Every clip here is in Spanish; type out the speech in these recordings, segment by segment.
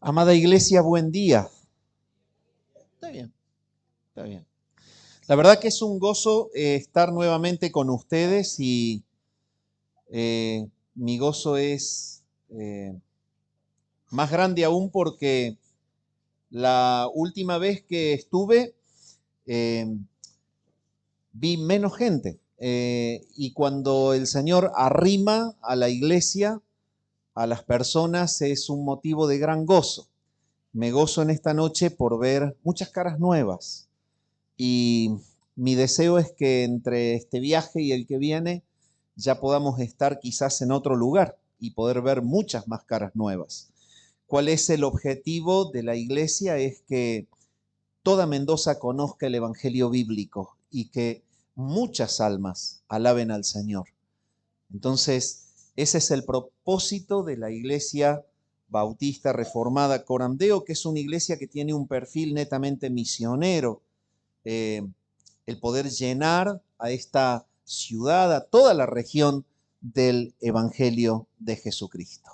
Amada iglesia, buen día. Está bien, está bien. La verdad que es un gozo estar nuevamente con ustedes y mi gozo es más grande aún porque la última vez que estuve eh, vi menos gente y cuando el Señor arrima a la iglesia, a las personas, es un motivo de gran gozo. Me gozo en esta noche por ver muchas caras nuevas. Y mi deseo es que entre este viaje y el que viene ya podamos estar quizás en otro lugar y poder ver muchas más caras nuevas. ¿Cuál es el objetivo de la iglesia? Es que toda Mendoza conozca el Evangelio bíblico y que muchas almas alaben al Señor. Entonces, ese es el propósito de la iglesia bautista reformada Corandeo, que es una iglesia que tiene un perfil netamente misionero. El poder llenar a esta ciudad, a toda la región del Evangelio de Jesucristo.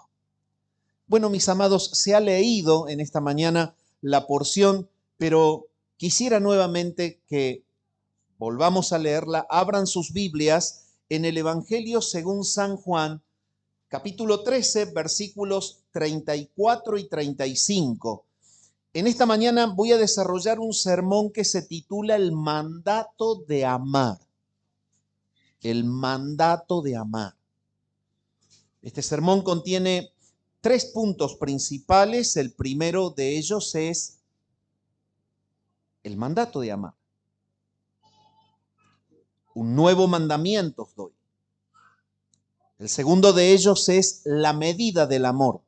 Bueno, mis amados, se ha leído en esta mañana la porción, pero quisiera nuevamente que volvamos a leerla. Abran sus Biblias en el Evangelio según San Juan, capítulo 13, versículos 34 y 35. En esta mañana voy a desarrollar un sermón que se titula El mandato de amar. El mandato de amar. Este sermón contiene 3 puntos principales. El primero de ellos es el mandato de amar. Un nuevo mandamiento os doy. El segundo de ellos es la medida del amor.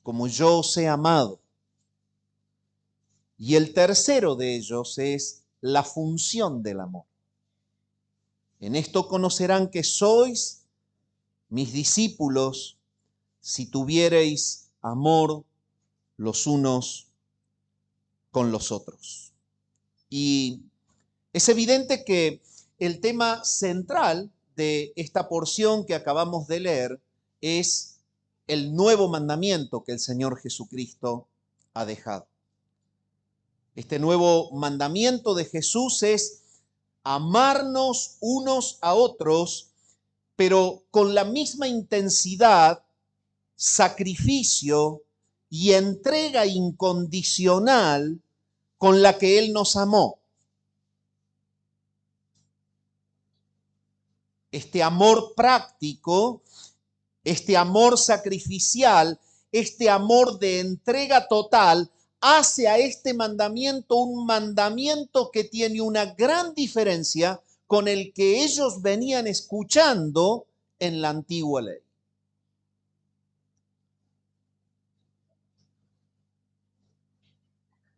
Como yo os he amado. Y el tercero de ellos es la función del amor. En esto conocerán que sois mis discípulos si tuviereis amor los unos con los otros. Y es evidente que el tema central de esta porción que acabamos de leer es el nuevo mandamiento que el Señor Jesucristo ha dejado. Este nuevo mandamiento de Jesús es amarnos unos a otros, pero con la misma intensidad, sacrificio y entrega incondicional con la que Él nos amó. Este amor práctico, este amor sacrificial, este amor de entrega total, hace a este mandamiento un mandamiento que tiene una gran diferencia con el que ellos venían escuchando en la antigua ley.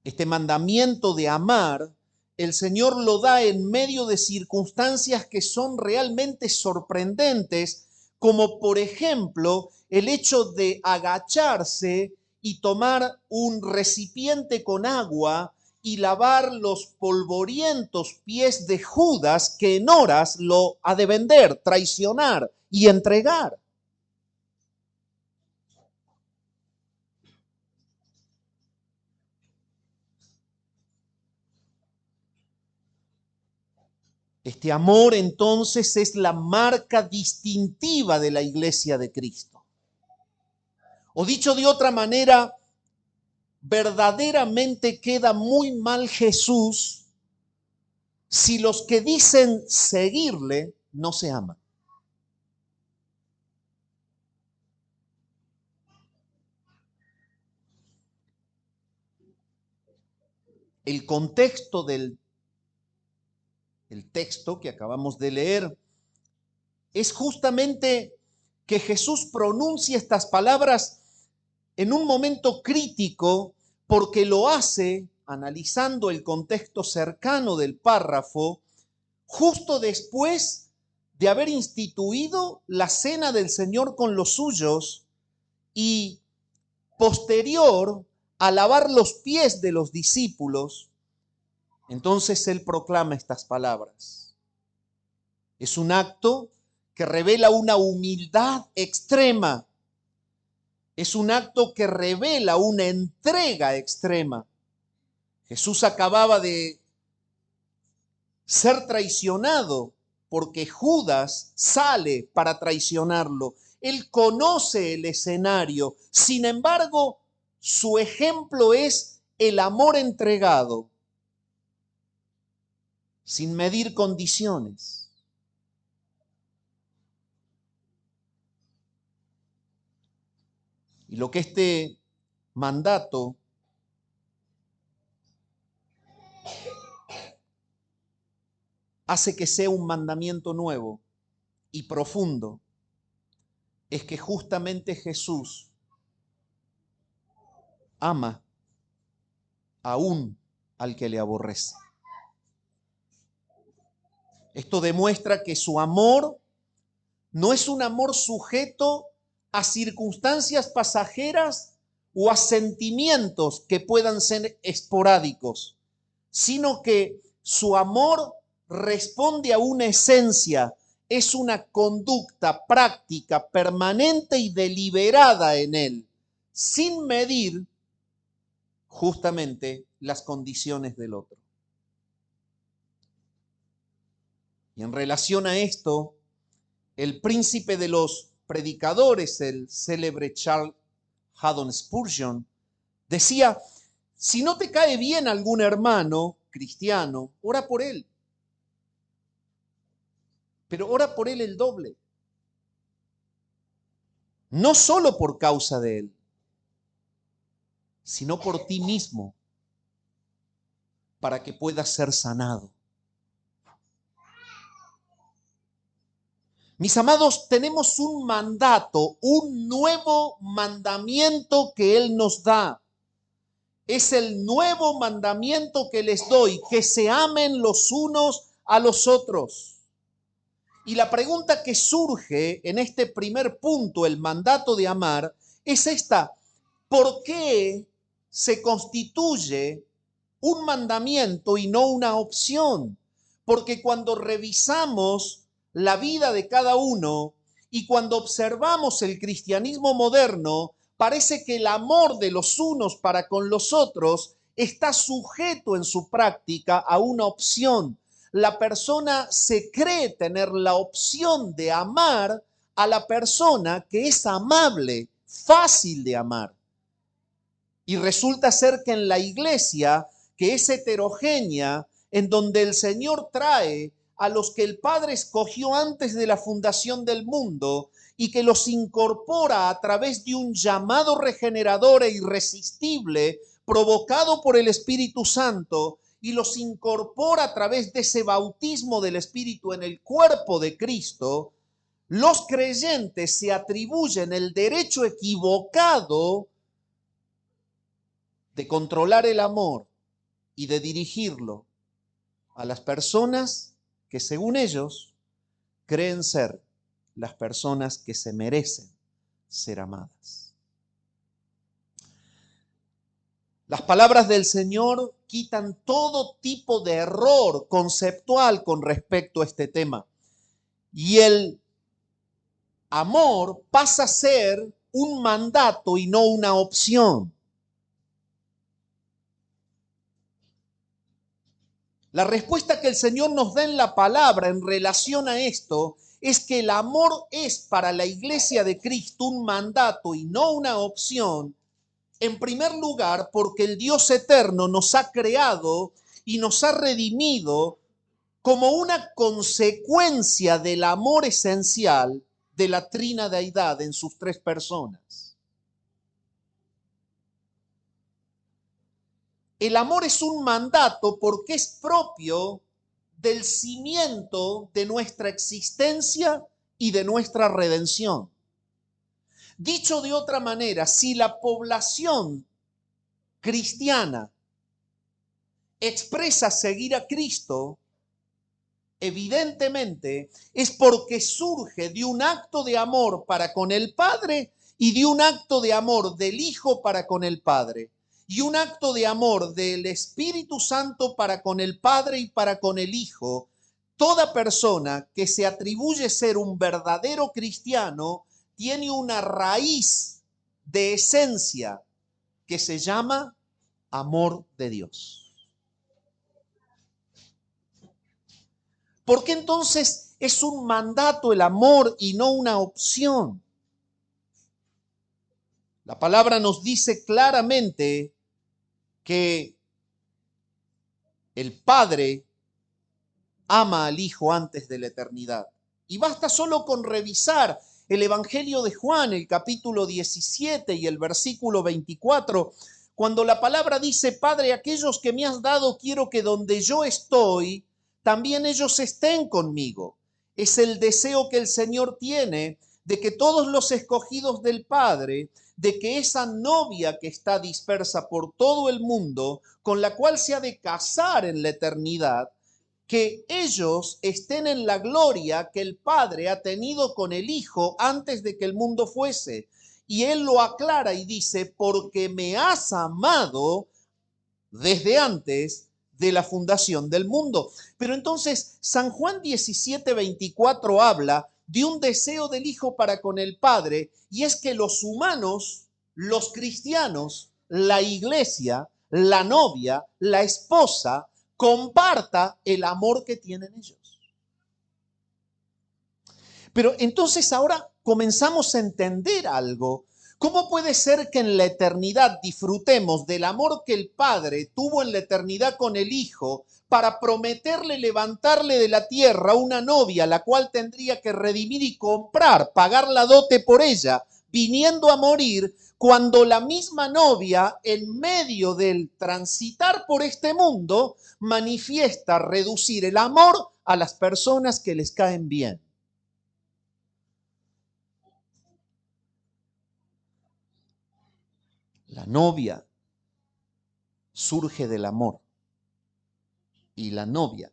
Este mandamiento de amar, el Señor lo da en medio de circunstancias que son realmente sorprendentes, como por ejemplo el hecho de agacharse y tomar un recipiente con agua y lavar los polvorientos pies de Judas, que en horas lo ha de vender, traicionar y entregar. Este amor entonces es la marca distintiva de la iglesia de Cristo. O dicho de otra manera, verdaderamente queda muy mal Jesús si los que dicen seguirle no se aman. El contexto del texto que acabamos de leer es justamente que Jesús pronuncia estas palabras en un momento crítico, porque lo hace analizando el contexto cercano del párrafo, justo después de haber instituido la cena del Señor con los suyos y posterior a lavar los pies de los discípulos. Entonces Él proclama estas palabras. Es un acto que revela una humildad extrema, Es un acto que revela una entrega extrema. Jesús acababa de ser traicionado porque Judas sale para traicionarlo. Él conoce el escenario. Sin embargo, su ejemplo es el amor entregado, sin medir condiciones. Y lo que este mandato hace que sea un mandamiento nuevo y profundo es que justamente Jesús ama aún al que le aborrece. Esto demuestra que su amor no es un amor sujeto a circunstancias pasajeras o a sentimientos que puedan ser esporádicos, sino que su amor responde a una esencia, es una conducta práctica, permanente y deliberada en él, sin medir justamente las condiciones del otro. Y en relación a esto, el príncipe de los predicadores, el célebre Charles Haddon Spurgeon, decía: si no te cae bien algún hermano cristiano, ora por él. Pero ora por él el doble. No solo por causa de él, sino por ti mismo, para que puedas ser sanado. Mis amados, tenemos un mandato, un nuevo mandamiento que Él nos da. Es el nuevo mandamiento que les doy, que se amen los unos a los otros. Y la pregunta que surge en este primer punto, el mandato de amar, es esta: ¿por qué se constituye un mandamiento y no una opción? Porque cuando revisamos la vida de cada uno y cuando observamos el cristianismo moderno, parece que el amor de los unos para con los otros está sujeto en su práctica a una opción. La persona se cree tener la opción de amar a la persona que es amable, fácil de amar. Y resulta ser que en la iglesia, que es heterogénea, en donde el Señor trae a los que el Padre escogió antes de la fundación del mundo y que los incorpora a través de un llamado regenerador e irresistible provocado por el Espíritu Santo, y los incorpora a través de ese bautismo del Espíritu en el cuerpo de Cristo, los creyentes se atribuyen el derecho equivocado de controlar el amor y de dirigirlo a las personas que, según ellos, creen ser las personas que se merecen ser amadas. Las palabras del Señor quitan todo tipo de error conceptual con respecto a este tema. Y el amor pasa a ser un mandato y no una opción. La respuesta que el Señor nos da en la palabra en relación a esto es que el amor es para la iglesia de Cristo un mandato y no una opción. En primer lugar, porque el Dios eterno nos ha creado y nos ha redimido como una consecuencia del amor esencial de la trina deidad en sus tres personas. El amor es un mandato porque es propio del cimiento de nuestra existencia y de nuestra redención. Dicho de otra manera, si la población cristiana expresa seguir a Cristo, evidentemente es porque surge de un acto de amor para con el Padre y de un acto de amor del Hijo para con el Padre, y un acto de amor del Espíritu Santo para con el Padre y para con el Hijo. Toda persona que se atribuye ser un verdadero cristiano tiene una raíz de esencia que se llama amor de Dios. ¿Por qué entonces es un mandato el amor y no una opción? La palabra nos dice claramente que el Padre ama al Hijo antes de la eternidad. Y basta solo con revisar el Evangelio de Juan, el capítulo 17 y el versículo 24, cuando la palabra dice: Padre, aquellos que me has dado, quiero que donde yo estoy, también ellos estén conmigo. Es el deseo que el Señor tiene de que todos los escogidos del Padre, de que esa novia que está dispersa por todo el mundo, con la cual se ha de casar en la eternidad, que ellos estén en la gloria que el Padre ha tenido con el Hijo antes de que el mundo fuese. Y Él lo aclara y dice: porque me has amado desde antes de la fundación del mundo. Pero entonces San Juan 17:24 habla de un deseo del Hijo para con el Padre, y es que los humanos, los cristianos, la iglesia, la novia, la esposa, comparta el amor que tienen ellos. Pero entonces ahora comenzamos a entender algo. ¿Cómo puede ser que en la eternidad disfrutemos del amor que el Padre tuvo en la eternidad con el Hijo para prometerle levantarle de la tierra una novia, la cual tendría que redimir y comprar, pagar la dote por ella, viniendo a morir, cuando la misma novia, en medio del transitar por este mundo, manifiesta reducir el amor a las personas que les caen bien? La novia surge del amor y la novia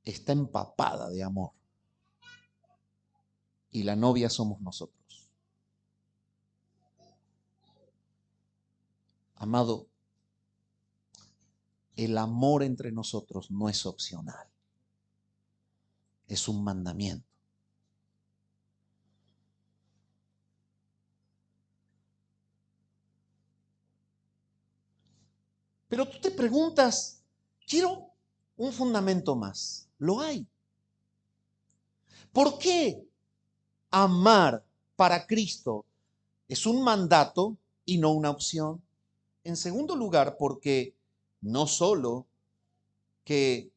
está empapada de amor. Y la novia somos nosotros. Amado, el amor entre nosotros no es opcional, es un mandamiento. Pero tú te preguntas, quiero un fundamento más. Lo hay. ¿Por qué amar para Cristo es un mandato y no una opción? En segundo lugar, porque no solo que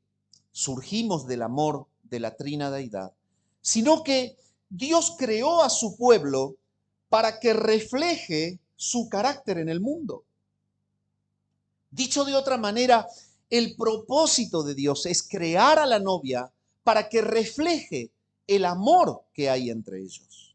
surgimos del amor de la Trina Deidad, sino que Dios creó a su pueblo para que refleje su carácter en el mundo. Dicho de otra manera, el propósito de Dios es crear a la novia para que refleje el amor que hay entre ellos.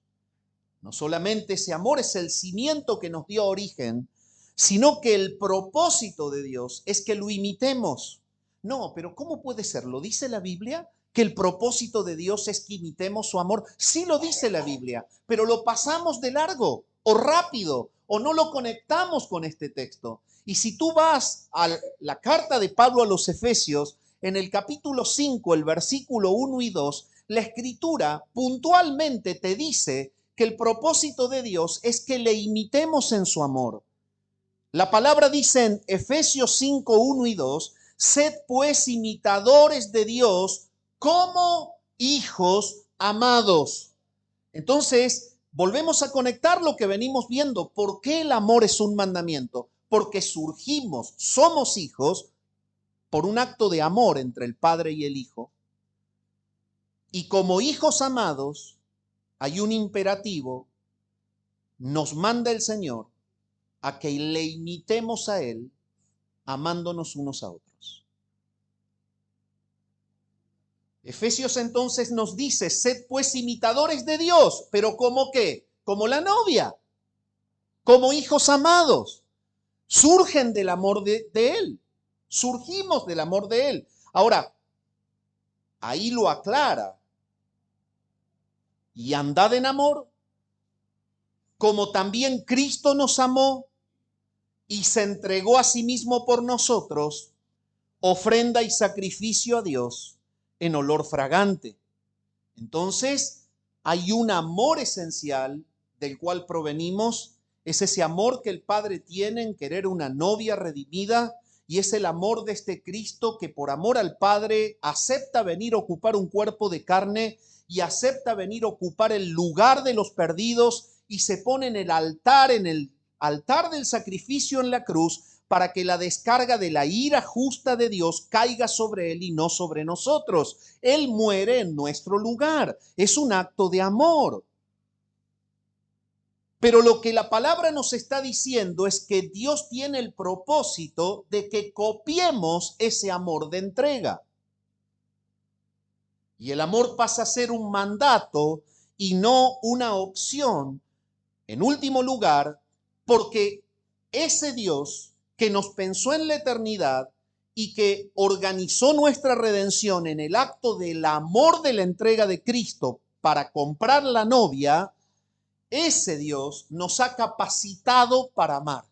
No solamente ese amor es el cimiento que nos dio origen, sino que el propósito de Dios es que lo imitemos. No, pero ¿cómo puede ser? ¿Lo dice la Biblia? ¿Que el propósito de Dios es que imitemos su amor? Sí lo dice la Biblia, pero lo pasamos de largo o rápido o no lo conectamos con este texto. Y si tú vas a la carta de Pablo a los Efesios, en el capítulo 5, el versículo 1 y 2, la Escritura puntualmente te dice que el propósito de Dios es que le imitemos en su amor. La palabra dice en Efesios 5, 1 y 2, sed pues imitadores de Dios como hijos amados. Entonces, volvemos a conectar lo que venimos viendo. ¿Por qué el amor es un mandamiento? Porque surgimos, somos hijos por un acto de amor entre el Padre y el Hijo. Y como hijos amados, hay un imperativo, nos manda el Señor a que le imitemos a Él, amándonos unos a otros. Efesios entonces nos dice, sed pues imitadores de Dios, pero ¿cómo qué? Como la novia, como hijos amados. Surgen del amor de Él, surgimos del amor de Él. Ahora, ahí lo aclara. Y andad en amor, como también Cristo nos amó y se entregó a sí mismo por nosotros, ofrenda y sacrificio a Dios en olor fragante. Entonces, hay un amor esencial del cual provenimos Es ese amor que el Padre tiene en querer una novia redimida, y es el amor de este Cristo que por amor al Padre acepta venir a ocupar un cuerpo de carne y acepta venir a ocupar el lugar de los perdidos y se pone en el altar del sacrificio en la cruz para que la descarga de la ira justa de Dios caiga sobre él y no sobre nosotros. Él muere en nuestro lugar. Es un acto de amor. Pero lo que la palabra nos está diciendo es que Dios tiene el propósito de que copiemos ese amor de entrega. Y el amor pasa a ser un mandato y no una opción. En último lugar, porque ese Dios que nos pensó en la eternidad y que organizó nuestra redención en el acto del amor de la entrega de Cristo para comprar la novia, ese Dios nos ha capacitado para amar.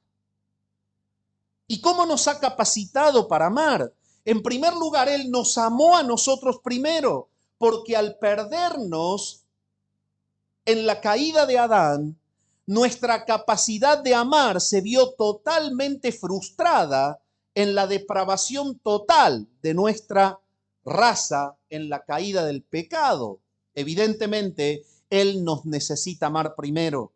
¿Y cómo nos ha capacitado para amar? En primer lugar, Él nos amó a nosotros primero, porque al perdernos en la caída de Adán, nuestra capacidad de amar se vio totalmente frustrada en la depravación total de nuestra raza en la caída del pecado. Evidentemente, Él nos necesita amar primero.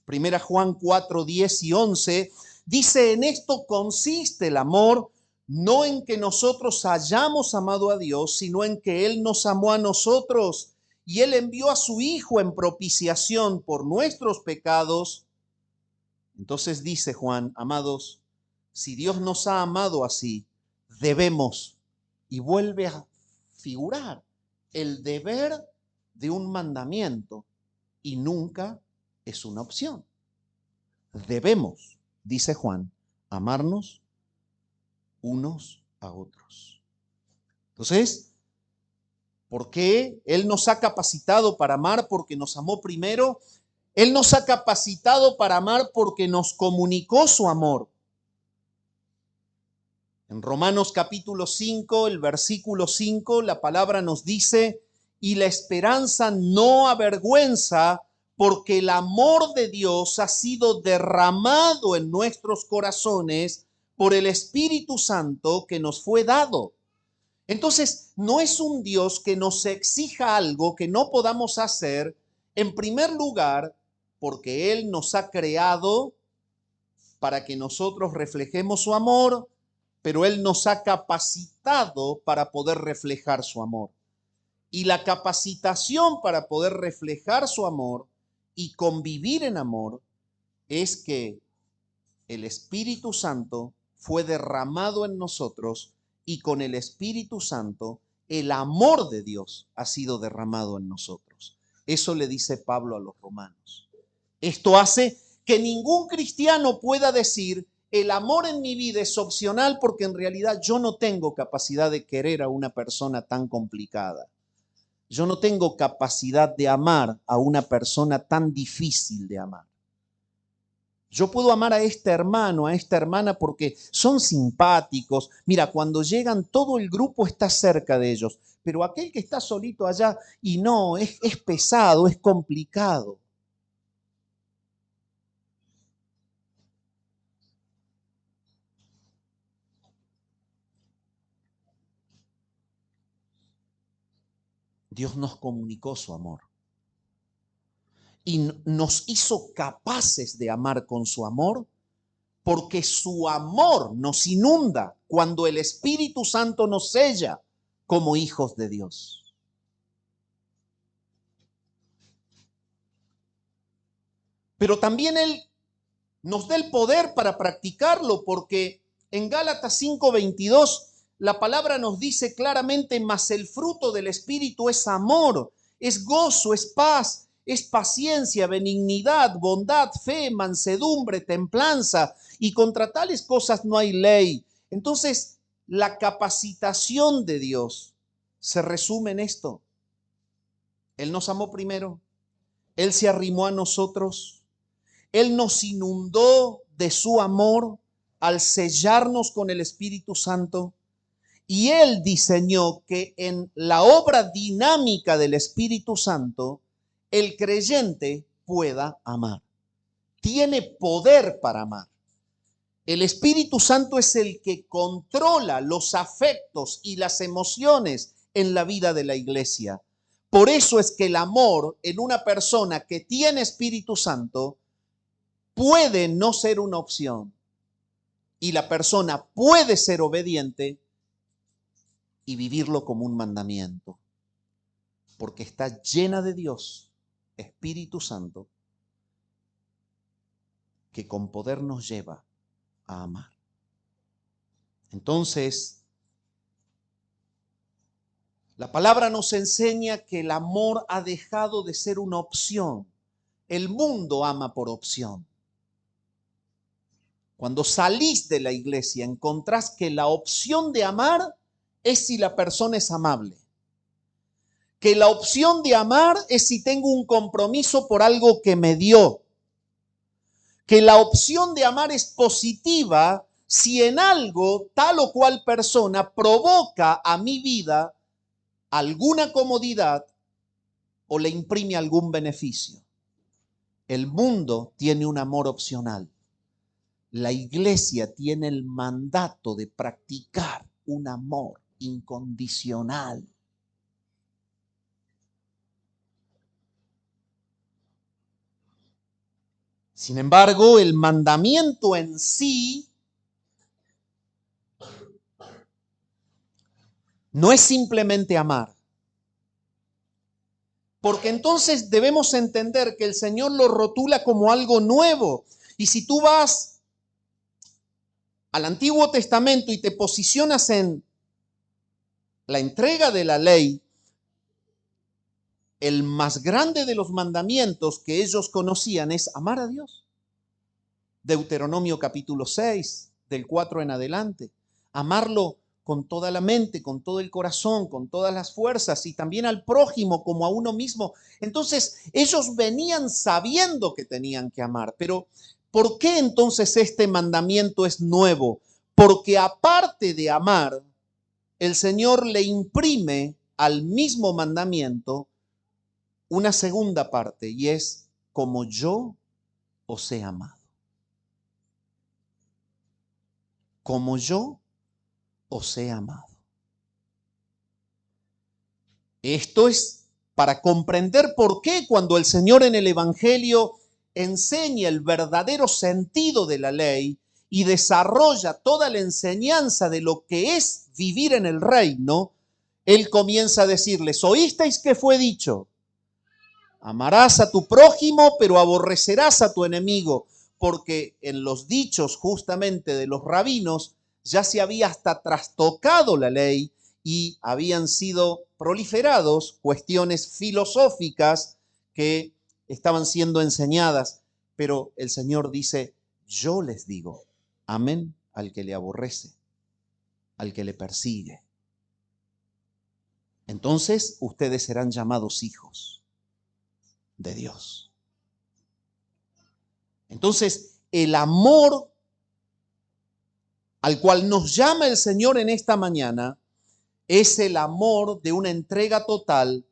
Primera Juan 4, 10 y 11 dice: en esto consiste el amor, no en que nosotros hayamos amado a Dios, sino en que Él nos amó a nosotros y Él envió a su Hijo en propiciación por nuestros pecados. Entonces dice Juan: amados, si Dios nos ha amado así, debemos, y vuelve a figurar el deber de un mandamiento, y nunca es una opción. Debemos, dice Juan, amarnos unos a otros. Entonces, ¿por qué Él nos ha capacitado para amar? Porque nos amó primero. Él nos ha capacitado para amar porque nos comunicó su amor. En Romanos capítulo 5, el versículo 5, la palabra nos dice: y la esperanza no avergüenza, porque el amor de Dios ha sido derramado en nuestros corazones por el Espíritu Santo que nos fue dado. Entonces, no es un Dios que nos exija algo que no podamos hacer, en primer lugar, porque Él nos ha creado para que nosotros reflejemos su amor, pero Él nos ha capacitado para poder reflejar su amor. Y la capacitación para poder reflejar su amor y convivir en amor es que el Espíritu Santo fue derramado en nosotros, y con el Espíritu Santo el amor de Dios ha sido derramado en nosotros. Eso le dice Pablo a los romanos. Esto hace que ningún cristiano pueda decir: el amor en mi vida es opcional, porque en realidad yo no tengo capacidad de querer a una persona tan complicada. Yo no tengo capacidad de amar a una persona tan difícil de amar. Yo puedo amar a este hermano, a esta hermana, porque son simpáticos. Mira, cuando llegan, todo el grupo está cerca de ellos. Pero aquel que está solito allá, y no, es pesado, es complicado. Dios nos comunicó su amor y nos hizo capaces de amar con su amor, porque su amor nos inunda cuando el Espíritu Santo nos sella como hijos de Dios. Pero también Él nos da el poder para practicarlo, porque en Gálatas 5:22 la palabra nos dice claramente: mas el fruto del Espíritu es amor, es gozo, es paz, es paciencia, benignidad, bondad, fe, mansedumbre, templanza, y contra tales cosas no hay ley. Entonces, la capacitación de Dios se resume en esto: Él nos amó primero, Él se arrimó a nosotros, Él nos inundó de su amor al sellarnos con el Espíritu Santo, y Él diseñó que en la obra dinámica del Espíritu Santo el creyente pueda amar. tiene poder para amar. El Espíritu Santo es el que controla los afectos y las emociones en la vida de la iglesia. Por eso es que el amor en una persona que tiene Espíritu Santo puede no ser una opción. Y la persona puede ser obediente y vivirlo como un mandamiento. Porque está llena de Dios, Espíritu Santo, que con poder nos lleva a amar. Entonces, la palabra nos enseña que el amor ha dejado de ser una opción. El mundo ama por opción. Cuando salís de la iglesia, encontrás que la opción de amar es si la persona es amable. Que la opción de amar es si tengo un compromiso por algo que me dio. Que la opción de amar es positiva si en algo tal o cual persona provoca a mi vida alguna comodidad o le imprime algún beneficio. El mundo tiene un amor opcional. La iglesia tiene el mandato de practicar un amor incondicional. Sin embargo, el mandamiento en sí no es simplemente amar. Porque entonces debemos entender que el Señor lo rotula como algo nuevo. Y si tú vas al Antiguo Testamento y te posicionas en la entrega de la ley, el más grande de los mandamientos que ellos conocían es amar a Dios. Deuteronomio capítulo 6, del 4 en adelante. Amarlo con toda la mente, con todo el corazón, con todas las fuerzas y también al prójimo como a uno mismo. Entonces, ellos venían sabiendo que tenían que amar. Pero, ¿por qué entonces este mandamiento es nuevo? Porque aparte de amar, el Señor le imprime al mismo mandamiento una segunda parte y es como yo os he amado. Como yo os he amado. Esto es para comprender por qué cuando el Señor en el Evangelio enseña el verdadero sentido de la ley y desarrolla toda la enseñanza de lo que es vivir en el reino, Él comienza a decirles, ¿oísteis que fue dicho? Amarás a tu prójimo, pero aborrecerás a tu enemigo, porque en los dichos justamente de los rabinos ya se había hasta trastocado la ley y habían sido proliferados cuestiones filosóficas que estaban siendo enseñadas. Pero el Señor dice, yo les digo, amen al que le aborrece, al que le persigue. Entonces ustedes serán llamados hijos de Dios. Entonces, el amor al cual nos llama el Señor en esta mañana es el amor de una entrega total,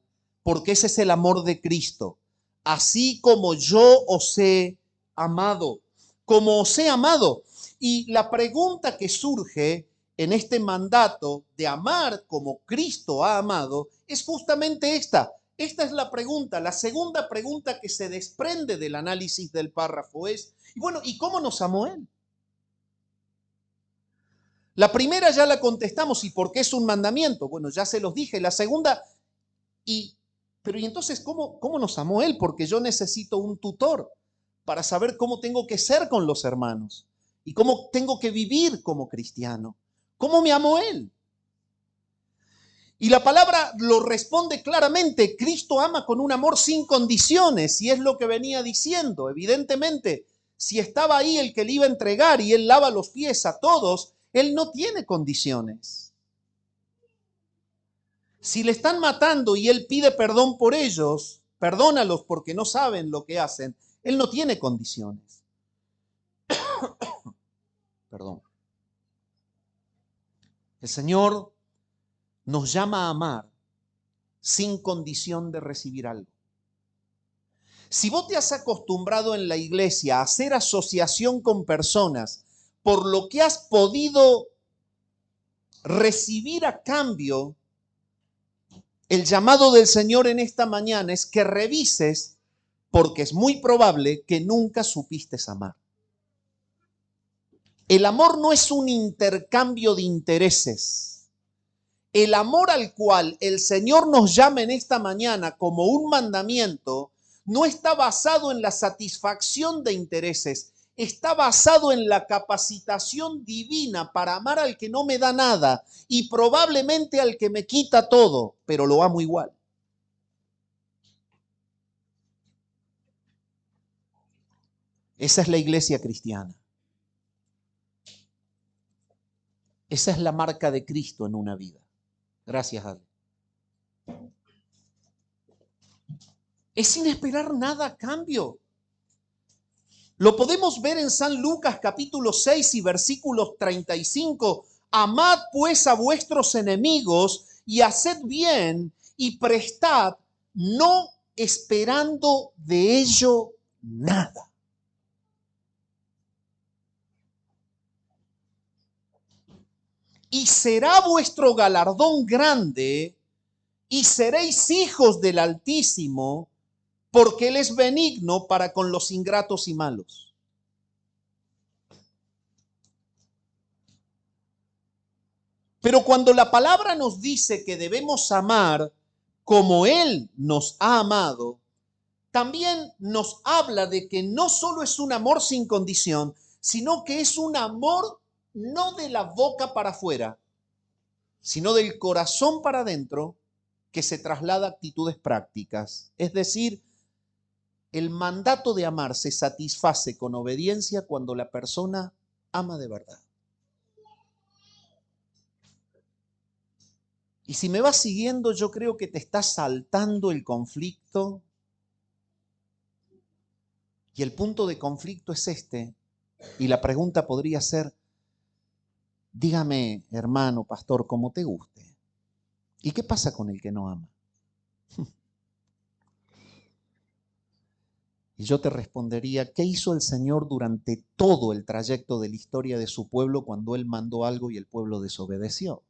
porque ese es el amor de Cristo. Así como yo os he amado, como os he amado. Y la pregunta que surge en este mandato de amar como Cristo ha amado es justamente esta. Esta es la pregunta. La segunda pregunta que se desprende del análisis del párrafo es, y bueno, ¿y cómo nos amó Él? La primera ya la contestamos, ¿y por qué es un mandamiento? Bueno, ya se los dije. La segunda, pero ¿y entonces cómo nos amó Él? Porque yo necesito un tutor para saber cómo tengo que ser con los hermanos y cómo tengo que vivir como cristiano. ¿Cómo me amó Él? Y la palabra lo responde claramente. Cristo ama con un amor sin condiciones y es lo que venía diciendo. Evidentemente, si estaba ahí el que le iba a entregar y Él lava los pies a todos, Él no tiene condiciones. Si le están matando y Él pide perdón por ellos, perdónalos porque no saben lo que hacen, Él no tiene condiciones. Perdón. El Señor nos llama a amar sin condición de recibir algo. Si vos te has acostumbrado en la iglesia a hacer asociación con personas por lo que has podido recibir a cambio, el llamado del Señor en esta mañana es que revises, porque es muy probable que nunca supiste amar. El amor no es un intercambio de intereses. El amor al cual el Señor nos llama en esta mañana como un mandamiento no está basado en la satisfacción de intereses, está basado en la capacitación divina para amar al que no me da nada y probablemente al que me quita todo, pero lo amo igual. Esa es la iglesia cristiana. Esa es la marca de Cristo en una vida. Gracias, Ale. Es sin esperar nada a cambio. Lo podemos ver en San Lucas capítulo 6 y versículos 35. Amad pues a vuestros enemigos y haced bien y prestad, no esperando de ello nada. Y será vuestro galardón grande y seréis hijos del Altísimo, porque Él es benigno para con los ingratos y malos. Pero cuando la palabra nos dice que debemos amar como Él nos ha amado, también nos habla de que no solo es un amor sin condición, sino que es un amor no de la boca para afuera, sino del corazón para adentro, que se traslada a actitudes prácticas. Es decir, el mandato de amar se satisface con obediencia cuando la persona ama de verdad. Y si me vas siguiendo, yo creo que te está saltando el conflicto. Y el punto de conflicto es este. Y la pregunta podría ser, dígame, hermano, pastor, como te guste. ¿Y qué pasa con el que no ama? Y yo te respondería, ¿qué hizo el Señor durante todo el trayecto de la historia de su pueblo cuando Él mandó algo y el pueblo desobedeció?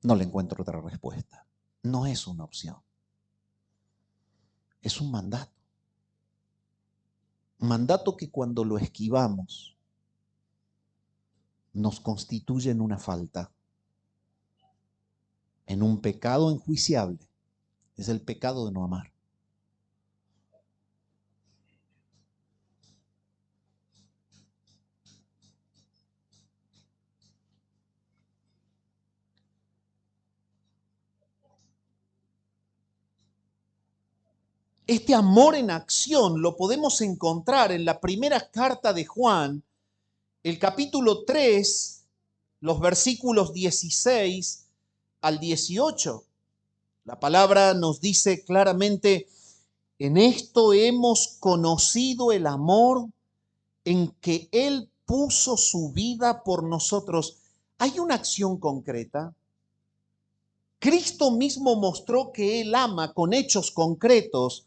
No le encuentro otra respuesta. No es una opción. Es un mandato. Un mandato que cuando lo esquivamos nos constituye en una falta, en un pecado enjuiciable. Es el pecado de no amar. Este amor en acción lo podemos encontrar en la primera carta de Juan, el capítulo 3, los versículos 16 al 18. La palabra nos dice claramente, en esto hemos conocido el amor en que Él puso su vida por nosotros. ¿Hay una acción concreta? Cristo mismo mostró que Él ama con hechos concretos,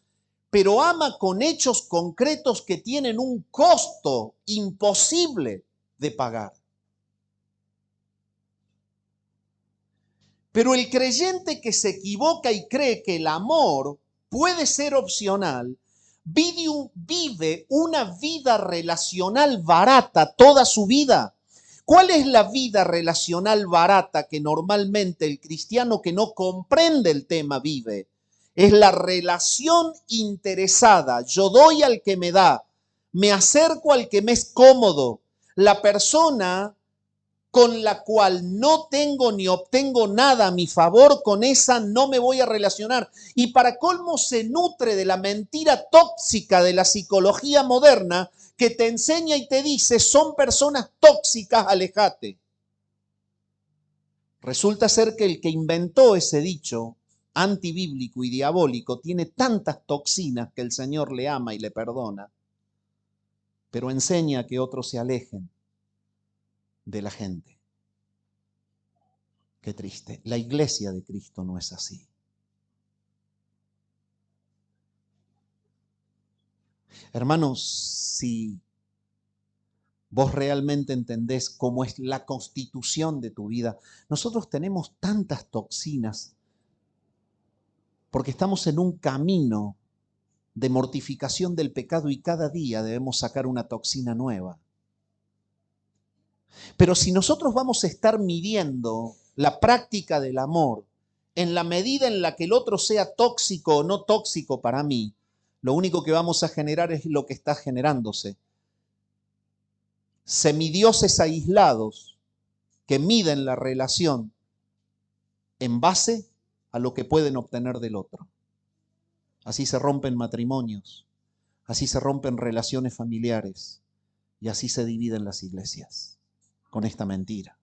pero ama con hechos concretos que tienen un costo imposible de pagar. Pero el creyente que se equivoca y cree que el amor puede ser opcional, vive una vida relacional barata toda su vida. ¿Cuál es la vida relacional barata que normalmente el cristiano que no comprende el tema vive? Es la relación interesada. Yo doy al que me da, me acerco al que me es cómodo. La persona con la cual no tengo ni obtengo nada a mi favor, con esa no me voy a relacionar. Y para colmo se nutre de la mentira tóxica de la psicología moderna que te enseña y te dice, son personas tóxicas, aléjate. Resulta ser que el que inventó ese dicho antibíblico y diabólico tiene tantas toxinas que el Señor le ama y le perdona, pero enseña a que otros se alejen de la gente Qué triste. La iglesia de Cristo no es así. Hermanos, si vos realmente entendés cómo es la constitución de tu vida, nosotros tenemos tantas toxinas porque estamos en un camino de mortificación del pecado y cada día debemos sacar una toxina nueva. Pero si nosotros vamos a estar midiendo la práctica del amor en la medida en la que el otro sea tóxico o no tóxico para mí, lo único que vamos a generar es lo que está generándose. Semidioses aislados que miden la relación en base a lo que pueden obtener del otro. Así se rompen matrimonios, así se rompen relaciones familiares y así se dividen las iglesias con esta mentira.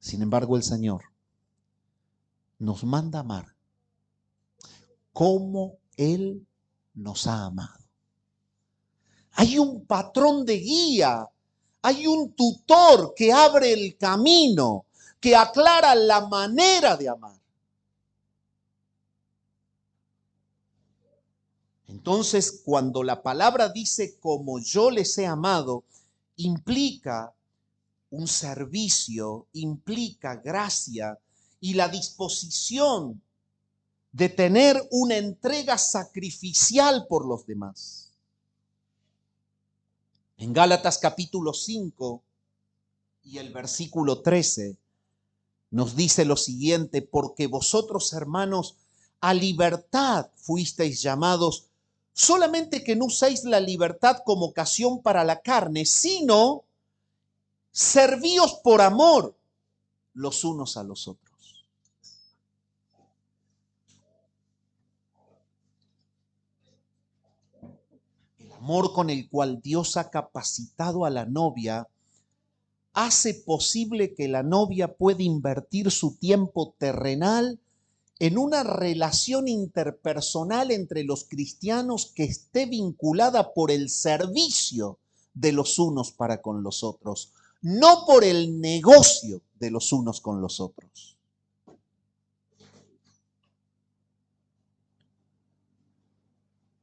Sin embargo, el Señor nos manda amar como Él nos ha amado. Hay un patrón de guía, hay un tutor que abre el camino, que aclara la manera de amar. Entonces, cuando la palabra dice como yo les he amado, implica un servicio, implica gracia y la disposición de tener una entrega sacrificial por los demás. En Gálatas capítulo 5 y el versículo 13 nos dice lo siguiente: porque vosotros, hermanos, a libertad fuisteis llamados, solamente que no uséis la libertad como ocasión para la carne, sino servíos por amor los unos a los otros. El amor con el cual Dios ha capacitado a la novia hace posible que la novia pueda invertir su tiempo terrenal en una relación interpersonal entre los cristianos que esté vinculada por el servicio de los unos para con los otros, no por el negocio de los unos con los otros.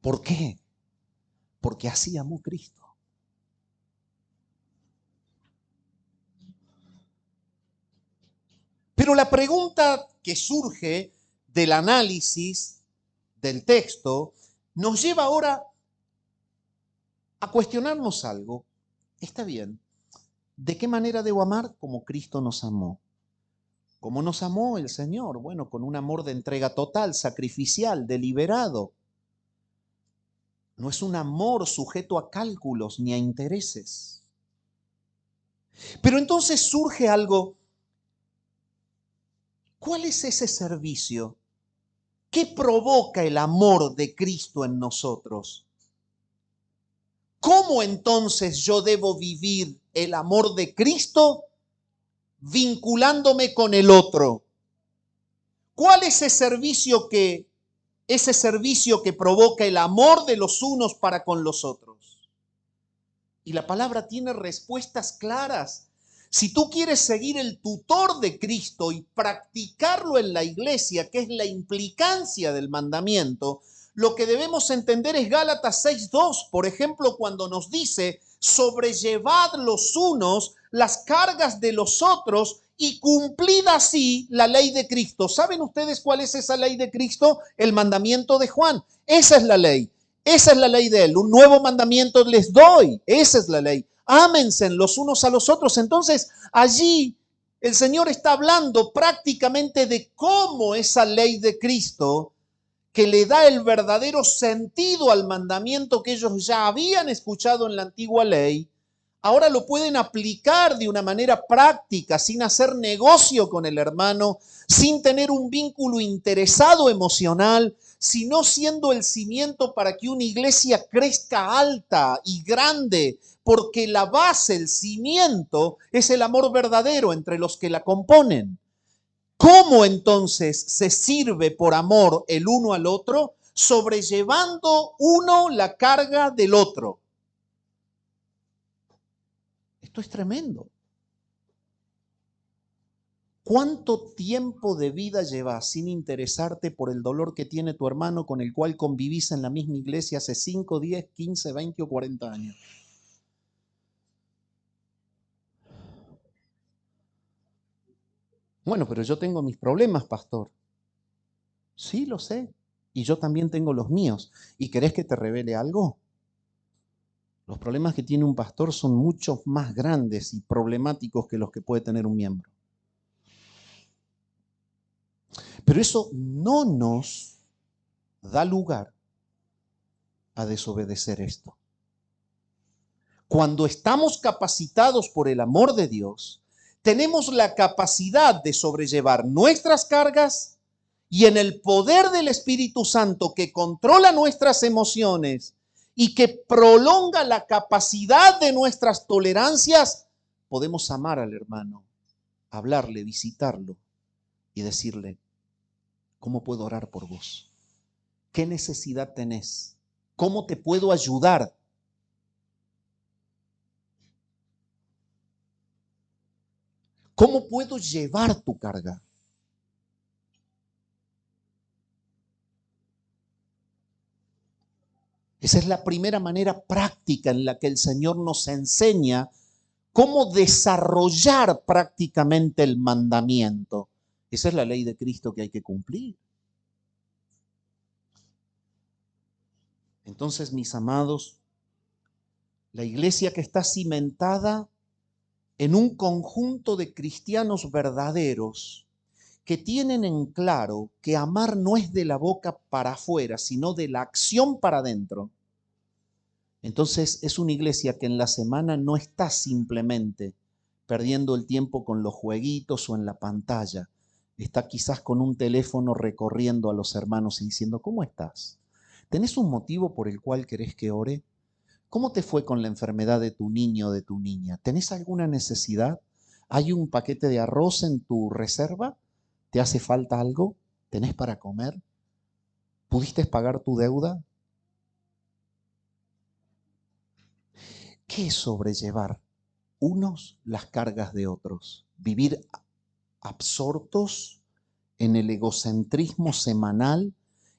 ¿Por qué? Porque así amó Cristo. Pero la pregunta que surge del análisis del texto nos lleva ahora a cuestionarnos algo. Está bien, ¿de qué manera debo amar? Como Cristo nos amó. ¿Cómo nos amó el Señor? Bueno, con un amor de entrega total, sacrificial, deliberado. No es un amor sujeto a cálculos ni a intereses. Pero entonces surge algo. ¿Cuál es ese servicio? ¿Qué provoca el amor de Cristo en nosotros? ¿Cómo entonces yo debo vivir el amor de Cristo vinculándome con el otro? ¿Cuál es ese servicio que provoca el amor de los unos para con los otros? Y la palabra tiene respuestas claras. Si tú quieres seguir el tutor de Cristo y practicarlo en la iglesia, que es la implicancia del mandamiento, lo que debemos entender es Gálatas 6:2, por ejemplo, cuando nos dice: sobrellevad los unos las cargas de los otros y cumplid así la ley de Cristo. ¿Saben ustedes cuál es esa ley de Cristo? El mandamiento de Juan. Esa es la ley. Esa es la ley de Él. Un nuevo mandamiento les doy. Esa es la ley. Ámense los unos a los otros. Entonces, allí el Señor está hablando prácticamente de cómo esa ley de Cristo, que le da el verdadero sentido al mandamiento que ellos ya habían escuchado en la antigua ley, ahora lo pueden aplicar de una manera práctica, sin hacer negocio con el hermano, sin tener un vínculo interesado emocional, sino siendo el cimiento para que una iglesia crezca alta y grande, porque la base, el cimiento, es el amor verdadero entre los que la componen. ¿Cómo entonces se sirve por amor el uno al otro? Sobrellevando uno la carga del otro. Esto es tremendo. ¿Cuánto tiempo de vida llevas sin interesarte por el dolor que tiene tu hermano con el cual convivís en la misma iglesia hace 5, 10, 15, 20 o 40 años? Bueno, pero yo tengo mis problemas, pastor. Sí, lo sé. Y yo también tengo los míos. ¿Y querés que te revele algo? Los problemas que tiene un pastor son mucho más grandes y problemáticos que los que puede tener un miembro. Pero eso no nos da lugar a desobedecer esto. Cuando estamos capacitados por el amor de Dios, tenemos la capacidad de sobrellevar nuestras cargas y en el poder del Espíritu Santo que controla nuestras emociones y que prolonga la capacidad de nuestras tolerancias, podemos amar al hermano, hablarle, visitarlo y decirle, ¿cómo puedo orar por vos? ¿Qué necesidad tenés? ¿Cómo te puedo ayudar? ¿Cómo puedo llevar tu carga? Esa es la primera manera práctica en la que el Señor nos enseña cómo desarrollar prácticamente el mandamiento. Esa es la ley de Cristo que hay que cumplir. Entonces, mis amados, la iglesia que está cimentada en un conjunto de cristianos verdaderos que tienen en claro que amar no es de la boca para afuera, sino de la acción para adentro. Entonces es una iglesia que en la semana no está simplemente perdiendo el tiempo con los jueguitos o en la pantalla. Está quizás con un teléfono recorriendo a los hermanos y diciendo, ¿cómo estás? ¿Tenés un motivo por el cual querés que ore? ¿Cómo te fue con la enfermedad de tu niño o de tu niña? ¿Tenés alguna necesidad? ¿Hay un paquete de arroz en tu reserva? ¿Te hace falta algo? ¿Tenés para comer? ¿Pudiste pagar tu deuda? ¿Qué es sobrellevar unos las cargas de otros? Vivir absortos en el egocentrismo semanal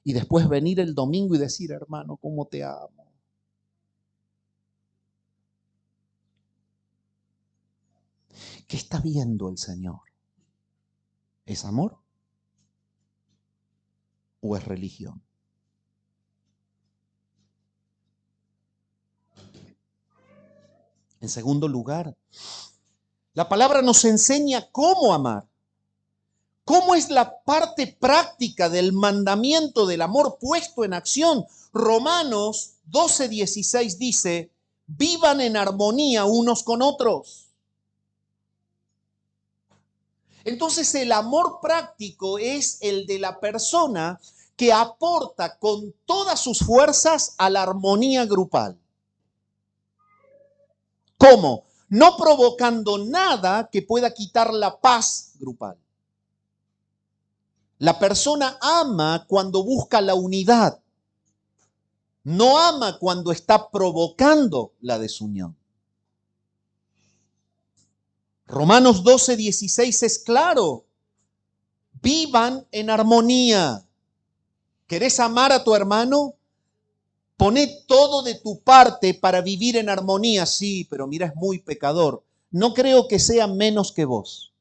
y después venir el domingo y decir, hermano, ¿cómo te amo? ¿Qué está viendo el Señor? ¿Es amor o es religión? En segundo lugar, la palabra nos enseña cómo amar. ¿Cómo es la parte práctica del mandamiento del amor puesto en acción? Romanos 12:16 dice, vivan en armonía unos con otros. Entonces el amor práctico es el de la persona que aporta con todas sus fuerzas a la armonía grupal. ¿Cómo? No provocando nada que pueda quitar la paz grupal. La persona ama cuando busca la unidad. No ama cuando está provocando la desunión. Romanos 12:16 es claro. Vivan en armonía. ¿Querés amar a tu hermano? Poné todo de tu parte para vivir en armonía. Sí, pero mira, es muy pecador. No creo que sea menos que vos.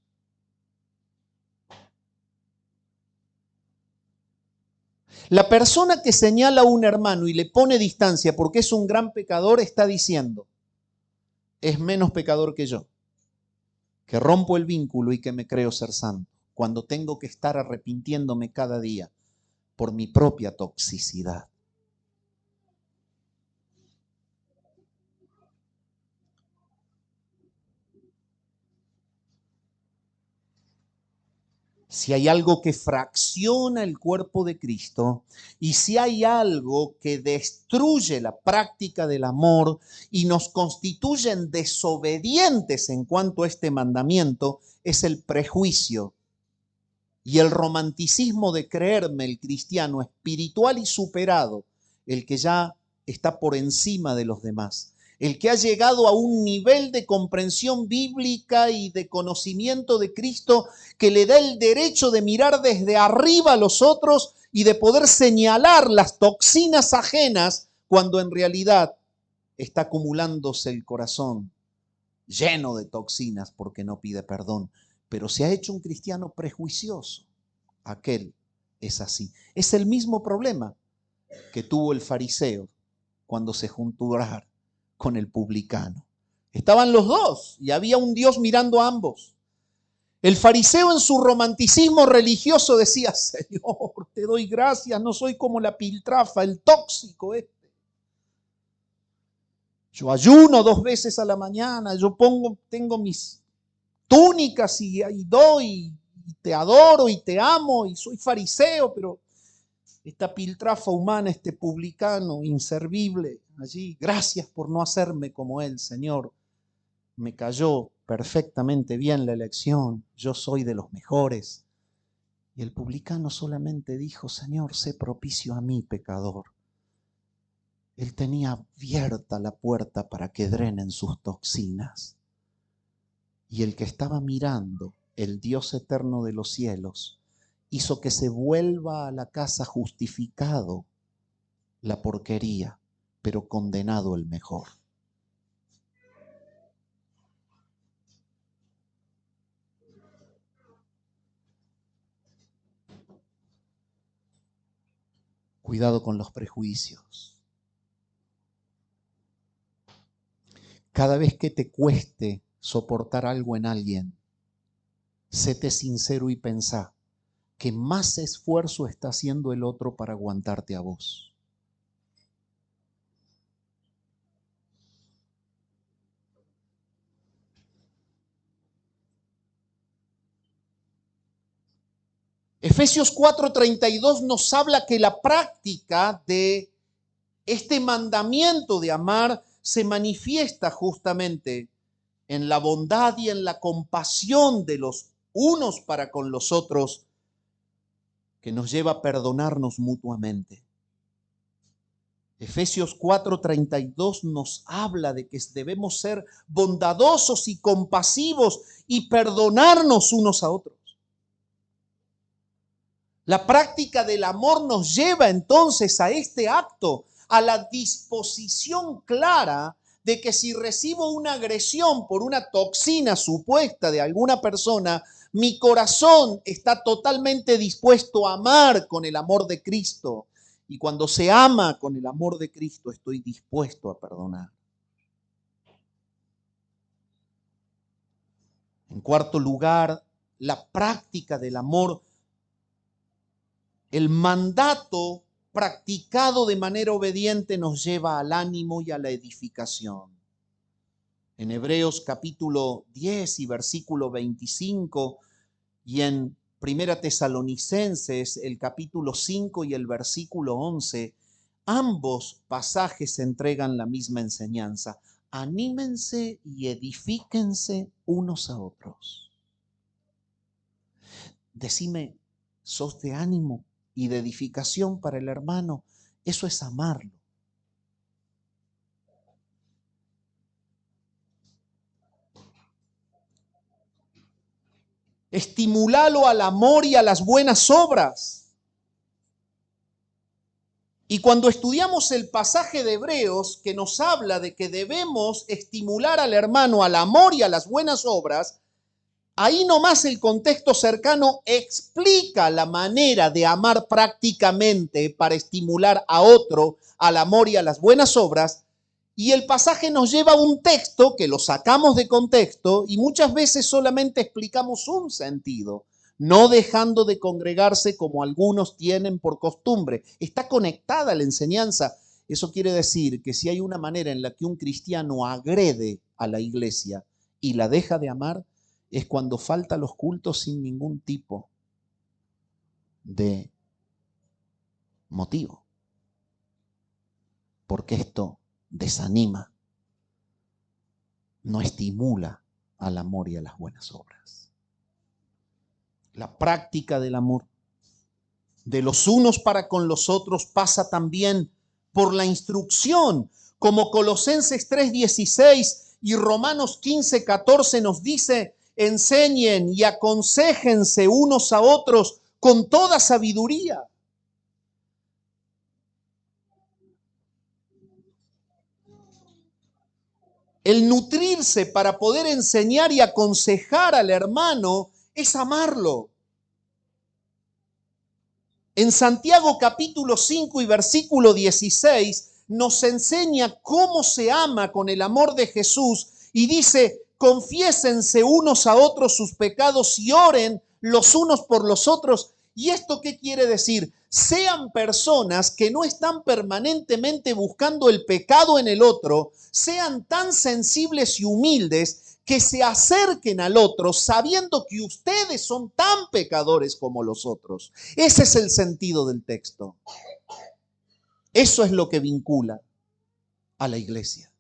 La persona que señala a un hermano y le pone distancia porque es un gran pecador está diciendo, es menos pecador que yo, que rompo el vínculo y que me creo ser santo, cuando tengo que estar arrepintiéndome cada día por mi propia toxicidad. Si hay algo que fracciona el cuerpo de Cristo y si hay algo que destruye la práctica del amor y nos constituyen desobedientes en cuanto a este mandamiento, es el prejuicio y el romanticismo de creerme el cristiano espiritual y superado, el que ya está por encima de los demás. el que ha llegado a un nivel de comprensión bíblica y de conocimiento de Cristo que le da el derecho de mirar desde arriba a los otros y de poder señalar las toxinas ajenas cuando en realidad está acumulándose el corazón lleno de toxinas porque no pide perdón. Pero se ha hecho un cristiano prejuicioso. Aquel es así. Es el mismo problema que tuvo el fariseo cuando se juntó con el publicano. Estaban los dos y había un Dios mirando a ambos. El fariseo en su romanticismo religioso decía: Señor, te doy gracias, no soy como la piltrafa, el tóxico este. Yo ayuno 2 veces a la mañana, tengo mis túnicas y doy, y te adoro y te amo y soy fariseo, pero esta piltrafa humana, este publicano inservible allí, gracias por no hacerme como él, Señor. Me cayó perfectamente bien la elección, yo soy de los mejores. Y el publicano solamente dijo: Señor, sé propicio a mí, pecador. Él tenía abierta la puerta para que drenen sus toxinas. Y el que estaba mirando, el Dios eterno de los cielos, hizo que se vuelva a la casa justificado la porquería, pero condenado el mejor. Cuidado con los prejuicios. Cada vez que te cueste soportar algo en alguien, séte sincero y pensá que más esfuerzo está haciendo el otro para aguantarte a vos. Efesios 4:32 nos habla que la práctica de este mandamiento de amar se manifiesta justamente en la bondad y en la compasión de los unos para con los otros, que nos lleva a perdonarnos mutuamente. Efesios 4:32 nos habla de que debemos ser bondadosos y compasivos y perdonarnos unos a otros. La práctica del amor nos lleva entonces a este acto, a la disposición clara de que si recibo una agresión por una toxina supuesta de alguna persona, mi corazón está totalmente dispuesto a amar con el amor de Cristo. Y cuando se ama con el amor de Cristo, estoy dispuesto a perdonar. En cuarto lugar, la práctica del amor, el mandato practicado de manera obediente nos lleva al ánimo y a la edificación. En Hebreos capítulo 10 y versículo 25 y en Primera Tesalonicenses el capítulo 5 y el versículo 11, ambos pasajes entregan la misma enseñanza. Anímense y edifíquense unos a otros. Decime, ¿sos de ánimo y de edificación para el hermano? Eso es amarlo. Estimulalo al amor y a las buenas obras. Y cuando estudiamos el pasaje de Hebreos que nos habla de que debemos estimular al hermano al amor y a las buenas obras, ahí nomás el contexto cercano explica la manera de amar prácticamente para estimular a otro al amor y a las buenas obras. Y el pasaje nos lleva a un texto que lo sacamos de contexto y muchas veces solamente explicamos un sentido, no dejando de congregarse como algunos tienen por costumbre. Está conectada la enseñanza. Eso quiere decir que si hay una manera en la que un cristiano agrede a la iglesia y la deja de amar, es cuando falta a los cultos sin ningún tipo de motivo. Porque esto desanima, no estimula al amor y a las buenas obras. La práctica del amor de los unos para con los otros pasa también por la instrucción Como Colosenses 3:16 y Romanos 15:14 nos dice, enseñen y aconséjense unos a otros con toda sabiduría. El nutrirse para poder enseñar y aconsejar al hermano es amarlo. En Santiago capítulo 5 y versículo 16 nos enseña cómo se ama con el amor de Jesús y dice, confiésense unos a otros sus pecados y oren los unos por los otros. ¿Y esto qué quiere decir? Sean personas que no están permanentemente buscando el pecado en el otro, sean tan sensibles y humildes que se acerquen al otro sabiendo que ustedes son tan pecadores como los otros. Ese es el sentido del texto. Eso es lo que vincula a la iglesia.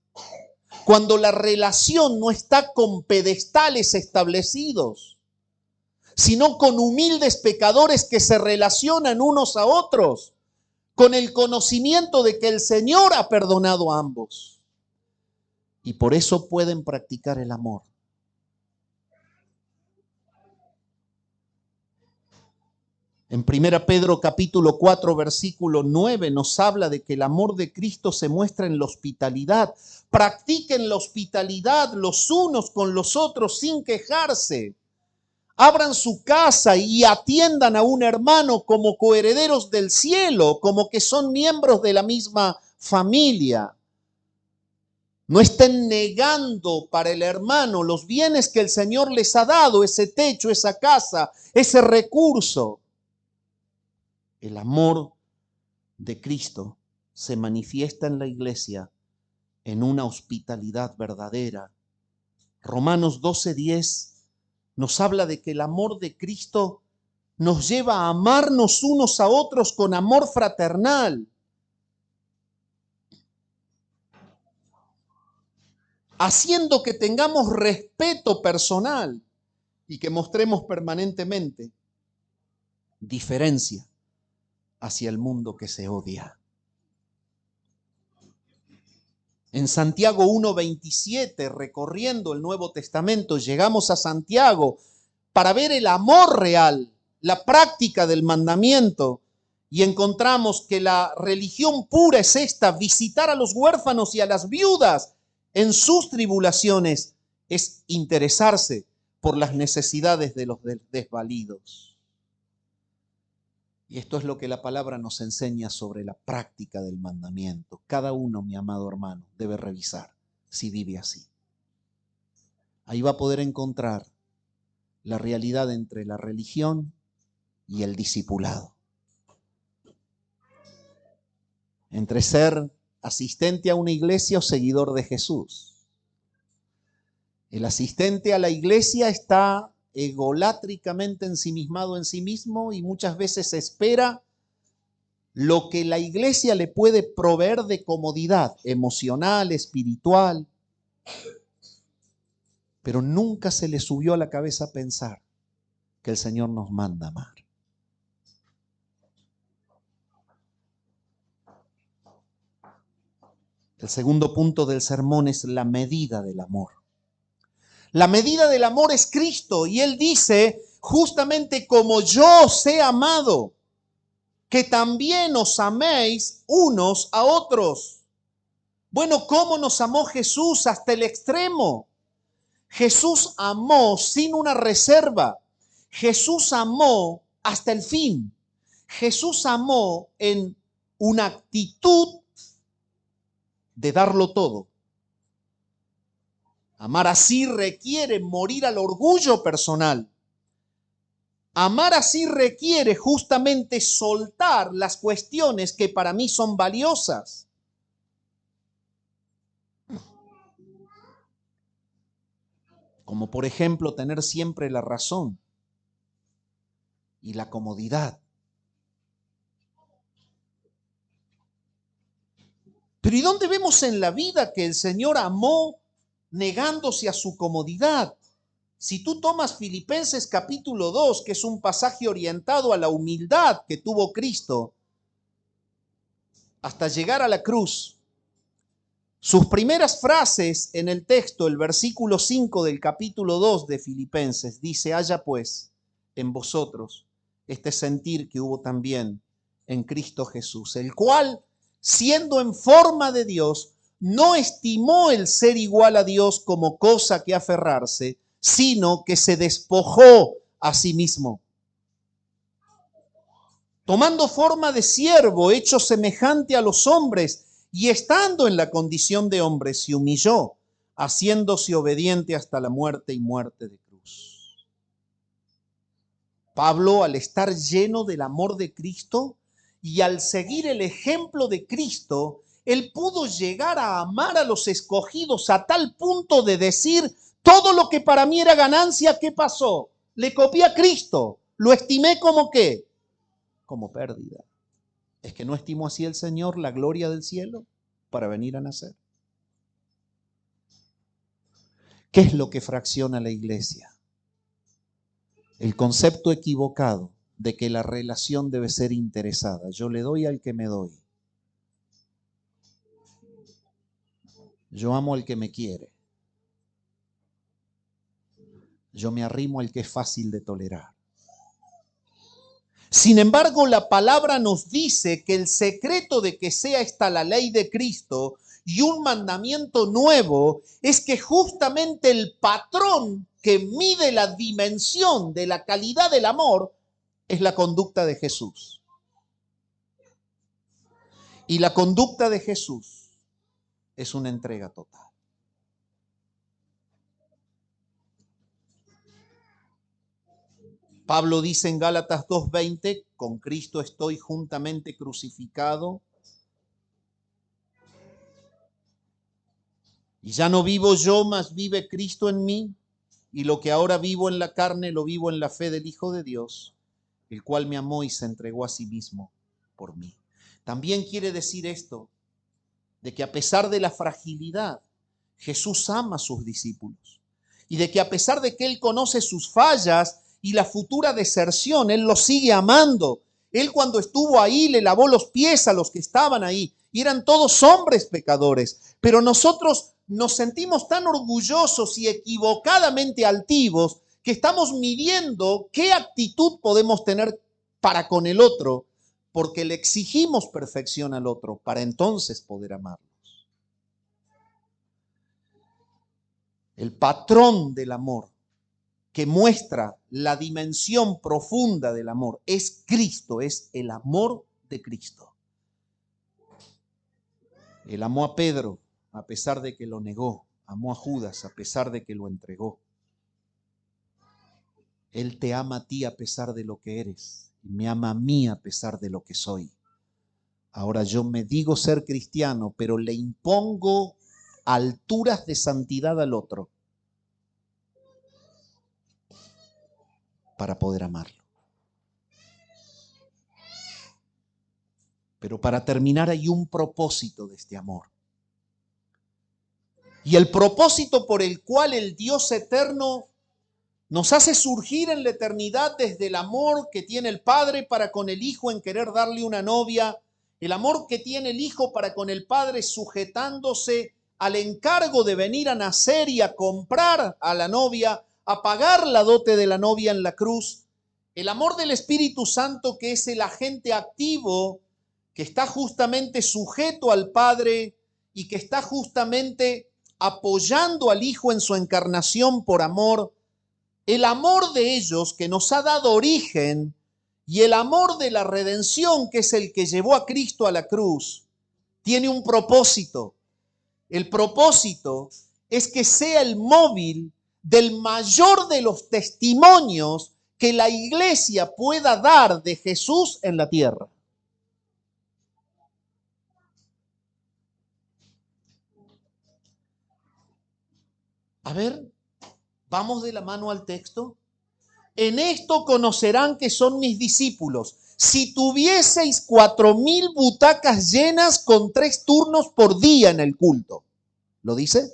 Cuando la relación no está con pedestales establecidos, sino con humildes pecadores que se relacionan unos a otros, con el conocimiento de que el Señor ha perdonado a ambos. Y por eso pueden practicar el amor. En 1 Pedro capítulo 4 versículo 9 nos habla de que el amor de Cristo se muestra en la hospitalidad. Practiquen la hospitalidad los unos con los otros sin quejarse. Abran su casa y atiendan a un hermano como coherederos del cielo, como que son miembros de la misma familia. No estén negando para el hermano los bienes que el Señor les ha dado, ese techo, esa casa, ese recurso. El amor de Cristo se manifiesta en la iglesia en una hospitalidad verdadera. Romanos 12:10 nos habla de que el amor de Cristo nos lleva a amarnos unos a otros con amor fraternal, haciendo que tengamos respeto personal y que mostremos permanentemente diferencia hacia el mundo que se odia. En Santiago 1:27, recorriendo el Nuevo Testamento, llegamos a Santiago para ver el amor real, la práctica del mandamiento, y encontramos que la religión pura es esta: visitar a los huérfanos y a las viudas en sus tribulaciones, es interesarse por las necesidades de los desvalidos. Y esto es lo que la palabra nos enseña sobre la práctica del mandamiento. Cada uno, mi amado hermano, debe revisar si vive así. Ahí va a poder encontrar la realidad entre la religión y el discipulado. Entre ser asistente a una iglesia o seguidor de Jesús. El asistente a la iglesia está egolátricamente ensimismado en sí mismo y muchas veces espera lo que la iglesia le puede proveer de comodidad emocional, espiritual, pero nunca se le subió a la cabeza pensar que el Señor nos manda amar. El segundo punto del sermón es la medida del amor. La medida del amor es Cristo y Él dice, justamente como yo os he amado, que también os améis unos a otros. Bueno, ¿cómo nos amó Jesús hasta el extremo? Jesús amó sin una reserva. Jesús amó hasta el fin. Jesús amó en una actitud de darlo todo. Amar así requiere morir al orgullo personal. Amar así requiere justamente soltar las cuestiones que para mí son valiosas. Como por ejemplo tener siempre la razón y la comodidad. Pero ¿y dónde vemos en la vida que el Señor amó negándose a su comodidad? Si tú tomas Filipenses capítulo 2, que es un pasaje orientado a la humildad que tuvo Cristo hasta llegar a la cruz, Sus primeras frases en el texto, el versículo 5 del capítulo 2 de Filipenses, dice: haya pues en vosotros este sentir que hubo también en Cristo Jesús, el cual, siendo en forma de Dios, no estimó el ser igual a Dios como cosa que aferrarse, sino que se despojó a sí mismo, tomando forma de siervo, hecho semejante a los hombres, y estando en la condición de hombre, se humilló, haciéndose obediente hasta la muerte y muerte de cruz. Pablo, al estar lleno del amor de Cristo y al seguir el ejemplo de Cristo, él pudo llegar a amar a los escogidos a tal punto de decir: todo lo que para mí era ganancia, ¿qué pasó? Le copié a Cristo, lo estimé como ¿qué? Como pérdida. ¿Es que no estimó así el Señor la gloria del cielo para venir a nacer? ¿Qué es lo que fracciona la iglesia? El concepto equivocado de que la relación debe ser interesada. Yo le doy al que me doy. Yo amo al que me quiere. Yo me arrimo al que es fácil de tolerar. Sin embargo, la palabra nos dice que el secreto de que sea esta la ley de Cristo y un mandamiento nuevo es que justamente el patrón que mide la dimensión de la calidad del amor es la conducta de Jesús. Y la conducta de Jesús es una entrega total. Pablo dice en Gálatas 2:20, con Cristo estoy juntamente crucificado. Y ya no vivo yo, mas vive Cristo en mí. Y lo que ahora vivo en la carne, lo vivo en la fe del Hijo de Dios, el cual me amó y se entregó a sí mismo por mí. También quiere decir esto, de que a pesar de la fragilidad, Jesús ama a sus discípulos. Y de que a pesar de que Él conoce sus fallas y la futura deserción, Él los sigue amando. Él, cuando estuvo ahí, le lavó los pies a los que estaban ahí. Y eran todos hombres pecadores. Pero nosotros nos sentimos tan orgullosos y equivocadamente altivos que estamos midiendo qué actitud podemos tener para con el otro, porque le exigimos perfección al otro para entonces poder amarlos. El patrón del amor que muestra la dimensión profunda del amor es Cristo, es el amor de Cristo. Él amó a Pedro a pesar de que lo negó, amó a Judas a pesar de que lo entregó. Él te ama a ti a pesar de lo que eres y me ama a mí a pesar de lo que soy. Ahora yo me digo ser cristiano, pero le impongo alturas de santidad al otro para poder amarlo. Pero para terminar, hay un propósito de este amor. Y el propósito por el cual el Dios eterno nos hace surgir en la eternidad desde el amor que tiene el Padre para con el Hijo en querer darle una novia, el amor que tiene el Hijo para con el Padre sujetándose al encargo de venir a nacer y a comprar a la novia, a pagar la dote de la novia en la cruz, el amor del Espíritu Santo, que es el agente activo que está justamente sujeto al Padre y que está justamente apoyando al Hijo en su encarnación por amor, el amor de ellos que nos ha dado origen y el amor de la redención, que es el que llevó a Cristo a la cruz, tiene un propósito. El propósito es que sea el móvil del mayor de los testimonios que la iglesia pueda dar de Jesús en la tierra. A ver, vamos de la mano al texto. En esto conocerán que son mis discípulos, si tuvieseis 4,000 butacas llenas con 3 turnos por día en el culto. ¿Lo dice?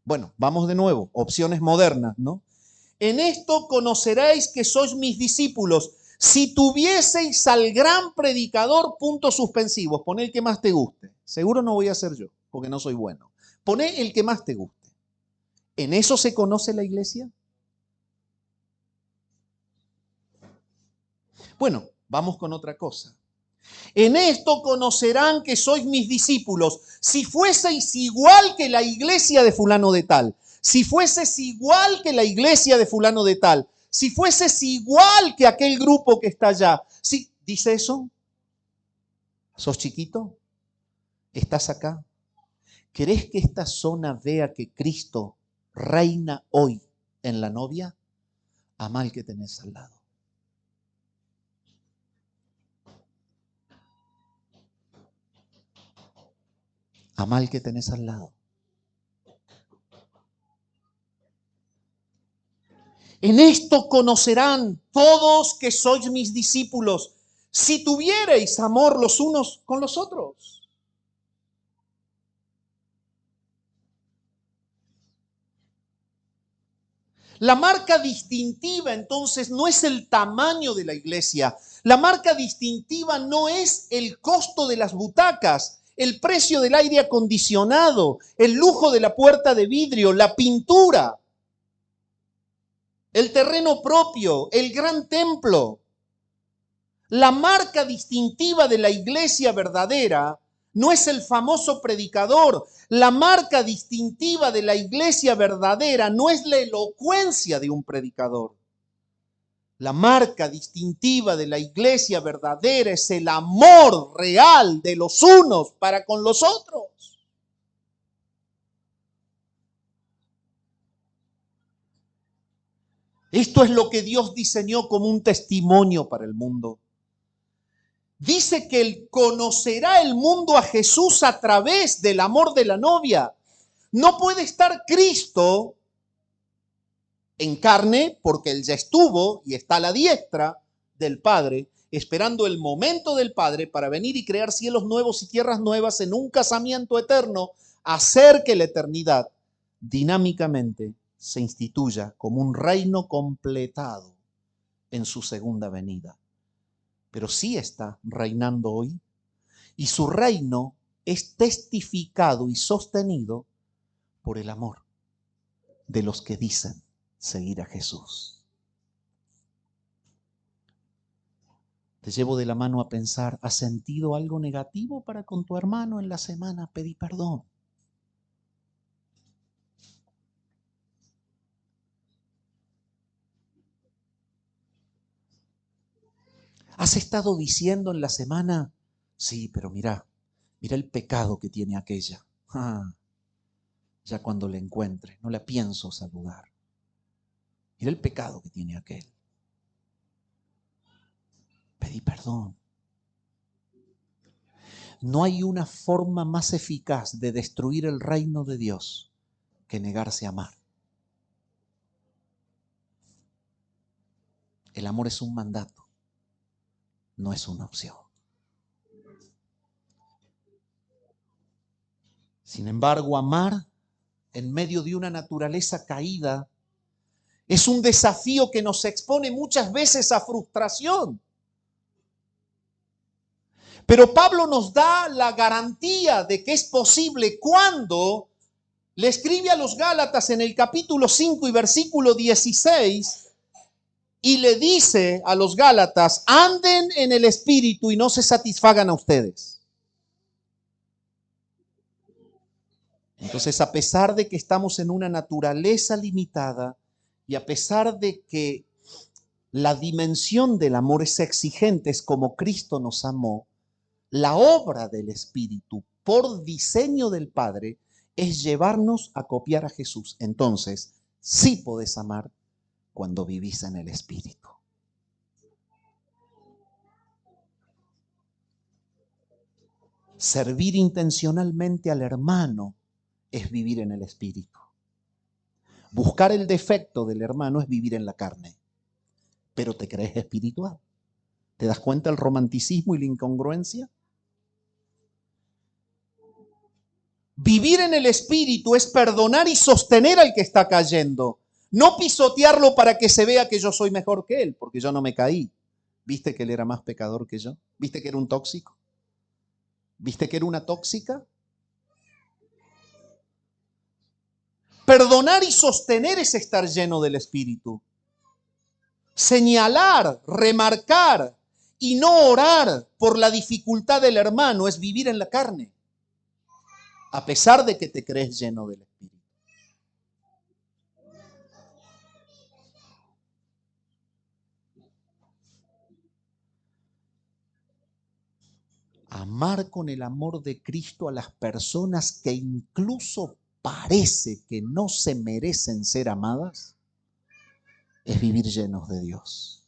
Bueno, vamos de nuevo, opciones modernas, ¿no? En esto conoceréis que sois mis discípulos, si tuvieseis al gran predicador, puntos suspensivos, pon el que más te guste. Seguro no voy a ser yo, porque no soy bueno. Poné el que más te guste. ¿En eso se conoce la iglesia? Bueno, vamos con otra cosa. En esto conocerán que sois mis discípulos, si fueseis igual que la iglesia de fulano de tal, si fueses igual que la iglesia de fulano de tal, si fueses igual que aquel grupo que está allá. ¿Sí? ¿Dice eso? ¿Sos chiquito? ¿Estás acá? ¿Querés que esta zona vea que Cristo reina hoy en la novia? Amá al que tenés al lado. Amá al que tenés al lado. En esto conocerán todos que sois mis discípulos, si tuviereis amor los unos con los otros. La marca distintiva entonces no es el tamaño de la iglesia. La marca distintiva no es el costo de las butacas, el precio del aire acondicionado, el lujo de la puerta de vidrio, la pintura, el terreno propio, el gran templo. La marca distintiva de la iglesia verdadera no es el famoso predicador. La marca distintiva de la iglesia verdadera no es la elocuencia de un predicador. La marca distintiva de la iglesia verdadera es el amor real de los unos para con los otros. Esto es lo que Dios diseñó como un testimonio para el mundo. Dice que él conocerá el mundo a Jesús a través del amor de la novia. No puede estar Cristo en carne porque él ya estuvo y está a la diestra del Padre, esperando el momento del Padre para venir y crear cielos nuevos y tierras nuevas en un casamiento eterno, hacer que la eternidad dinámicamente se instituya como un reino completado en su segunda venida. Pero sí está reinando hoy y su reino es testificado y sostenido por el amor de los que dicen seguir a Jesús. Te llevo de la mano a pensar, ¿has sentido algo negativo para con tu hermano en la semana? Pedí perdón. ¿Has estado diciendo en la semana, sí, pero mira el pecado que tiene aquella? Ya cuando la encuentre, no la pienso saludar. Mira el pecado que tiene aquel. Pedí perdón. No hay una forma más eficaz de destruir el reino de Dios que negarse a amar. El amor es un mandato, no es una opción. Sin embargo, amar en medio de una naturaleza caída es un desafío que nos expone muchas veces a frustración. Pero Pablo nos da la garantía de que es posible cuando le escribe a los Gálatas en el capítulo 5 y versículo 16 y le dice a los Gálatas, anden en el Espíritu y no se satisfagan a ustedes. Entonces, a pesar de que estamos en una naturaleza limitada y a pesar de que la dimensión del amor es exigente, es como Cristo nos amó, la obra del Espíritu, por diseño del Padre, es llevarnos a copiar a Jesús. Entonces, sí podés amar cuando vivís en el Espíritu. Servir intencionalmente al hermano es vivir en el Espíritu. Buscar el defecto del hermano es vivir en la carne, pero te crees espiritual. ¿Te das cuenta el romanticismo y la incongruencia? Vivir en el Espíritu es perdonar y sostener al que está cayendo, no pisotearlo para que se vea que yo soy mejor que él, porque yo no me caí. ¿Viste que él era más pecador que yo? ¿Viste que era un tóxico? ¿Viste que era una tóxica? Perdonar y sostener es estar lleno del Espíritu. Señalar, remarcar y no orar por la dificultad del hermano es vivir en la carne, a pesar de que te crees lleno del Espíritu. Amar con el amor de Cristo a las personas que incluso parece que no se merecen ser amadas, es vivir llenos de Dios.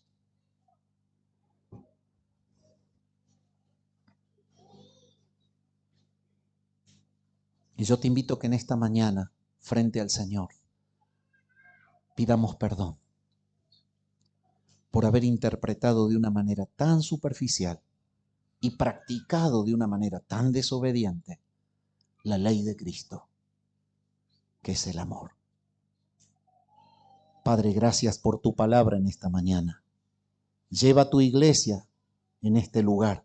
Y yo te invito que en esta mañana, frente al Señor, pidamos perdón por haber interpretado de una manera tan superficial y practicado de una manera tan desobediente la ley de Cristo, que es el amor. Padre, gracias por tu palabra en esta mañana. Lleva a tu iglesia en este lugar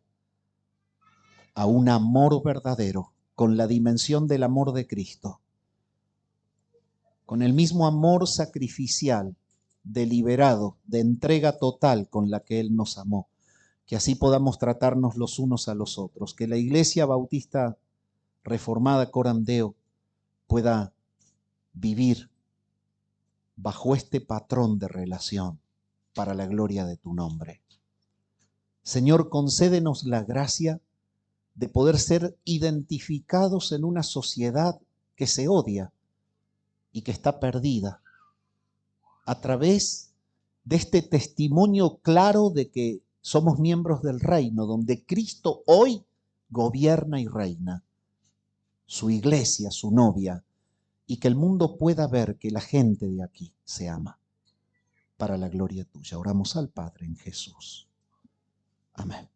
a un amor verdadero, con la dimensión del amor de Cristo, con el mismo amor sacrificial, deliberado, de entrega total con la que Él nos amó, que así podamos tratarnos los unos a los otros, que la Iglesia Bautista Reformada Coram Deo pueda vivir bajo este patrón de relación para la gloria de tu nombre. Señor, concédenos la gracia de poder ser identificados en una sociedad que se odia y que está perdida, a través de este testimonio claro de que somos miembros del reino, donde Cristo hoy gobierna y reina, su iglesia, su novia, y que el mundo pueda ver que la gente de aquí se ama para la gloria tuya. Oramos al Padre en Jesús. Amén.